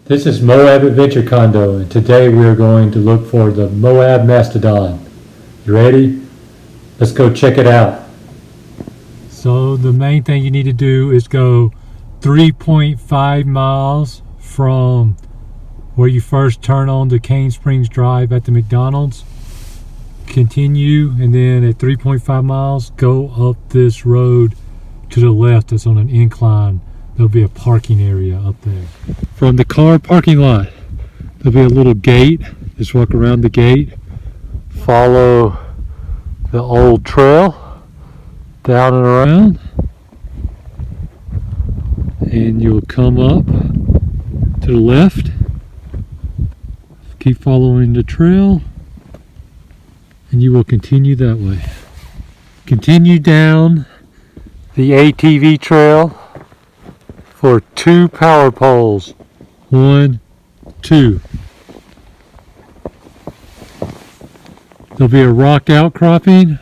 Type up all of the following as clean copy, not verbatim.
This is Moab Adventure Condo, and today we are going to look for the Moab Mastodon. You ready? Let's go check it out. So the main thing you need to do is go 3.5 miles from where you first turn on to Cane Springs Drive at the McDonald's. Continue, and then at 3.5 miles, go up this road to the left that's on an incline. There'll be a parking area up there. From the car parking lot, there'll be a little gate. Just walk around the gate. Follow the old trail down and around. And you'll come up to the left. Keep following the trail. And you will continue that way. Continue down the ATV trail for 2 power poles. 1, 2. There'll be a rock outcropping,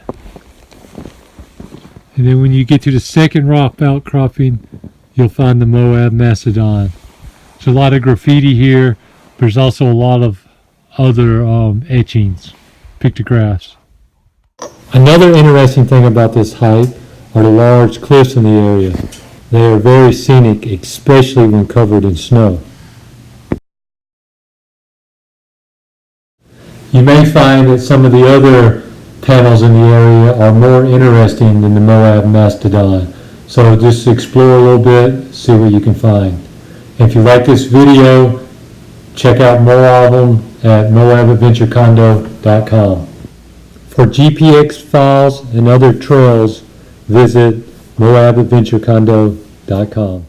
and then when you get to the second rock outcropping, you'll find the Moab Mastodon. There's a lot of graffiti here. There's also a lot of other etchings, pictographs. Another interesting thing about this hike are the large cliffs in the area. They are very scenic, especially when covered in snow. You may find that some of the other panels in the area are more interesting than the Moab Mastodon. So just explore a little bit, see what you can find. If you like this video, check out more of them at moabadventurecondo.com. For GPX files and other trails, visit moabadventurecondo.com.